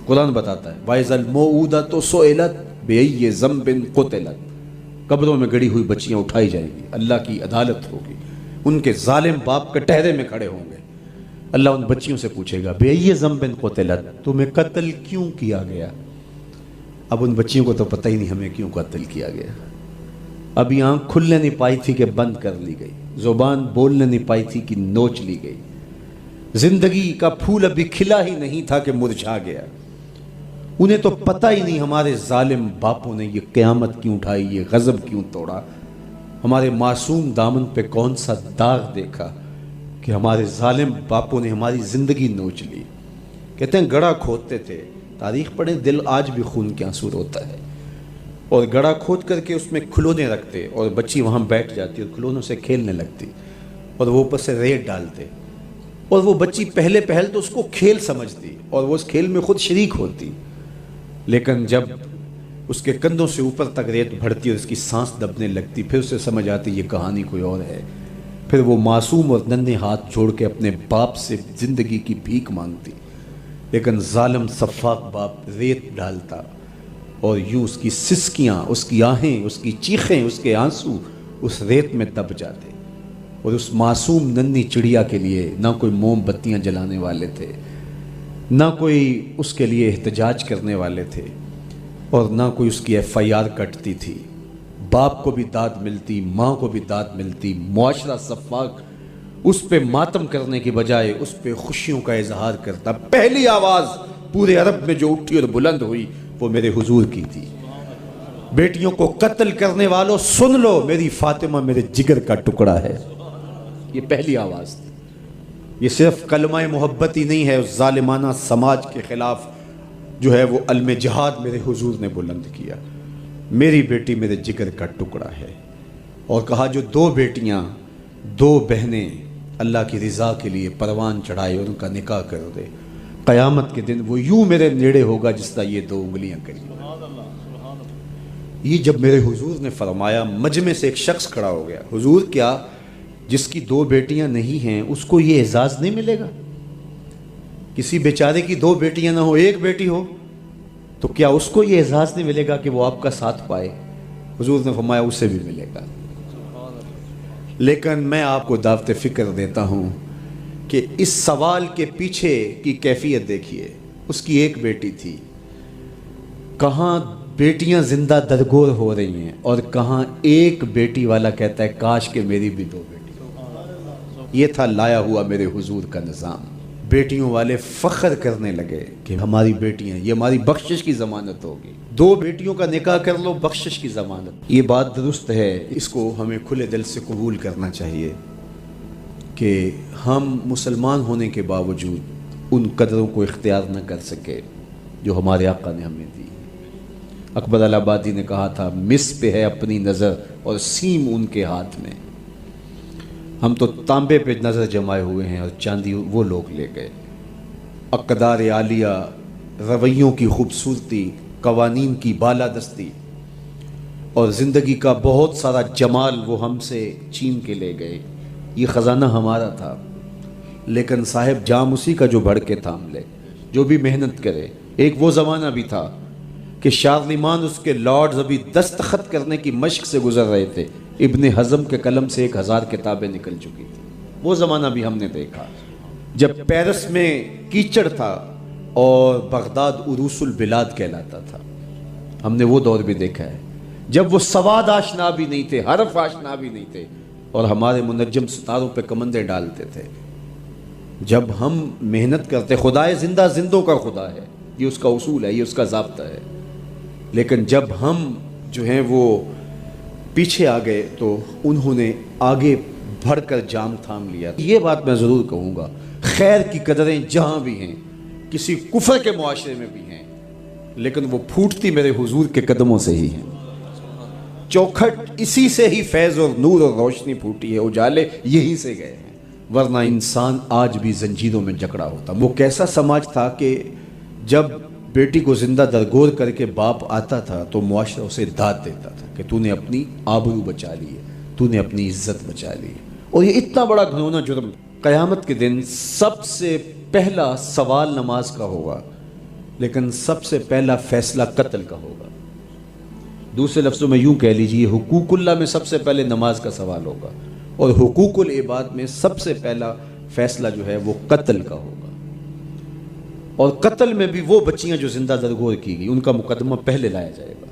قرآن بتاتا ہے وَإِذَا الْمَوْءُودَةُ سُئِلَتْ بِأَيِّ ذَنبٍ قُتِلَتْ، قبروں میں گڑی ہوئی بچیاں اٹھائی جائیں گی، اللہ کی عدالت ہوگی، ان کے ظالم باپ کٹہرے میں کھڑے ہوں گے، اللہ ان بچیوں سے پوچھے گا بِأَيِّ ذَنبٍ قُتِلَتْ، تمہیں قتل کیوں کیا گیا؟ اب ان بچیوں کو تو پتہ ہی نہیں ہمیں کیوں قتل کیا گیا۔ ابھی آنکھ کھلنے نہیں پائی تھی کہ بند کر لی گئی، زبان بولنے نہیں پائی تھی کہ نوچ لی گئی، زندگی کا پھول ابھی کھلا ہی نہیں تھا کہ مرجھا گیا۔ انہیں تو پتہ ہی نہیں ہمارے ظالم باپوں نے یہ قیامت کیوں اٹھائی، یہ غضب کیوں توڑا، ہمارے معصوم دامن پہ کون سا داغ دیکھا کہ ہمارے ظالم باپوں نے ہماری زندگی نوچ لی۔ کہتے ہیں گڑھا کھودتے تھے، تاریخ پڑھیں، دل آج بھی خون کے آنسو روتا ہے، اور گڑھا کھود کر کے اس میں کھلونے رکھتے اور بچی وہاں بیٹھ جاتی اور کھلونوں سے کھیلنے لگتی، اور وہ اوپر سے ریت ڈالتے، اور وہ بچی پہلے پہل تو اس کو کھیل سمجھتی اور وہ اس کھیل میں خود شریک ہوتی، لیکن جب اس کے کندھوں سے اوپر تک ریت بڑھتی اور اس کی سانس دبنے لگتی، پھر اسے سمجھ آتی یہ کہانی کوئی اور ہے، پھر وہ معصوم اور ننھے ہاتھ جوڑ کے اپنے باپ سے زندگی کی بھیک مانگتی، لیکن ظالم سفاک باپ ریت ڈالتا اور یوں اس کی سسکیاں، اس کی آہیں، اس کی چیخیں، اس کے آنسو اس ریت میں دب جاتے، اور اس معصوم ننھی چڑیا کے لیے نہ کوئی موم بتیاں جلانے والے تھے، نہ کوئی اس کے لیے احتجاج کرنے والے تھے، اور نہ کوئی اس کی FIR کٹتی تھی۔ باپ کو بھی داد ملتی، ماں کو بھی داد ملتی، معاشرہ سفاک اس پہ ماتم کرنے کی بجائے اس پہ خوشیوں کا اظہار کرتا۔ پہلی آواز پورے عرب میں جو اٹھی اور بلند ہوئی وہ میرے حضور کی تھی، بیٹیوں کو قتل کرنے والوں سن لو، میری فاطمہ میرے جگر کا ٹکڑا ہے، یہ پہلی آواز تھی۔ یہ صرف کلمہ محبت ہی نہیں ہے، اس ظالمانہ سماج کے خلاف جو ہے وہ علم جہاد میرے حضور نے بلند کیا، میری بیٹی میرے جگر کا ٹکڑا ہے، اور کہا جو دو بیٹیاں، دو بہنیں اللہ کی رضا کے لیے پروان چڑھائے اور ان کا نکاح کر دے، قیامت کے دن وہ یوں میرے نیڑے ہوگا جس طرح یہ دو انگلیاں کری۔ یہ جب میرے حضور نے فرمایا، مجمع سے ایک شخص کھڑا ہو گیا، حضور کیا جس کی دو بیٹیاں نہیں ہیں اس کو یہ اعزاز نہیں ملے گا؟ کسی بیچارے کی دو بیٹیاں نہ ہو، ایک بیٹی ہو، تو کیا اس کو یہ اعزاز نہیں ملے گا کہ وہ آپ کا ساتھ پائے؟ حضور نے فرمایا اسے بھی ملے گا، لیکن میں آپ کو دعوت فکر دیتا ہوں کہ اس سوال کے پیچھے کی کیفیت دیکھیے۔ اس کی ایک بیٹی تھی، کہاں بیٹیاں زندہ درگور ہو رہی ہیں، اور کہاں ایک بیٹی والا کہتا ہے کاش کہ میری بھی دو بیٹی۔ یہ تھا لایا ہوا میرے حضور کا نظام۔ بیٹیوں والے فخر کرنے لگے کہ ہماری بیٹیاں، یہ ہماری بخشش کی ضمانت ہوگی، دو بیٹیوں کا نکاح کر لو، بخشش کی ضمانت۔ یہ بات درست ہے، اس کو ہمیں کھلے دل سے قبول کرنا چاہیے کہ ہم مسلمان ہونے کے باوجود ان قدروں کو اختیار نہ کر سکے جو ہمارے آقا نے ہمیں دی۔ اکبر الہآبادی نے کہا تھا مس پہ ہے اپنی نظر اور سیم ان کے ہاتھ میں۔ ہم تو تانبے پہ نظر جمائے ہوئے ہیں اور چاندی وہ لوگ لے گئے۔ اقدار عالیہ، رویوں کی خوبصورتی، قوانین کی بالادستی اور زندگی کا بہت سارا جمال وہ ہم سے چھین کے لے گئے۔ یہ خزانہ ہمارا تھا، لیکن صاحب جام اسی کا جو بڑھ کے تھام لے، جو بھی محنت کرے۔ ایک وہ زمانہ بھی تھا کہ شارلمان اس کے لارڈز ابھی دستخط کرنے کی مشق سے گزر رہے تھے، ابن حزم کے قلم سے 1000 کتابیں نکل چکی تھی۔ وہ زمانہ بھی ہم نے دیکھا جب پیرس میں کیچڑ تھا اور بغداد عروس البلاد کہلاتا تھا۔ ہم نے وہ دور بھی دیکھا ہے جب وہ سواد آشنا بھی نہیں تھے، حرف آشنا بھی نہیں تھے، اور ہمارے منجم ستاروں پہ کمندے ڈالتے تھے۔ جب ہم محنت کرتے، خدائے زندہ زندوں کا خدا ہے، یہ اس کا اصول ہے، یہ اس کا ضابطہ ہے، لیکن جب ہم جو ہیں وہ پیچھے آ گئے تو انہوں نے آگے بڑھ کر جام تھام لیا۔ یہ بات میں ضرور کہوں گا، خیر کی قدریں جہاں بھی ہیں، کسی کفر کے معاشرے میں بھی ہیں، لیکن وہ پھوٹتی میرے حضور کے قدموں سے ہی ہیں۔ چوکھٹ اسی سے ہی فیض اور نور اور روشنی پھوٹی ہے، اجالے یہی سے گئے ہیں، ورنہ انسان آج بھی زنجیروں میں جکڑا ہوتا۔ وہ کیسا سماج تھا کہ جب بیٹی کو زندہ درگور کر کے باپ آتا تھا تو معاشرہ اسے داد دیتا تھا کہ تو نے اپنی آبرو بچا لی ہے، تو نے اپنی عزت بچا لی ہے۔ اور یہ اتنا بڑا گھنونا جرم، قیامت کے دن سب سے پہلا سوال نماز کا ہوگا لیکن سب سے پہلا فیصلہ قتل کا ہوگا. دوسرے لفظوں میں یوں کہہ لیجئے حقوق اللہ میں سب سے پہلے نماز کا سوال ہوگا اور حقوق العباد میں سب سے پہلا فیصلہ جو ہے وہ قتل کا ہوگا. اور قتل میں بھی وہ بچیاں جو زندہ درگور کی گئی ان کا مقدمہ پہلے لایا جائے گا.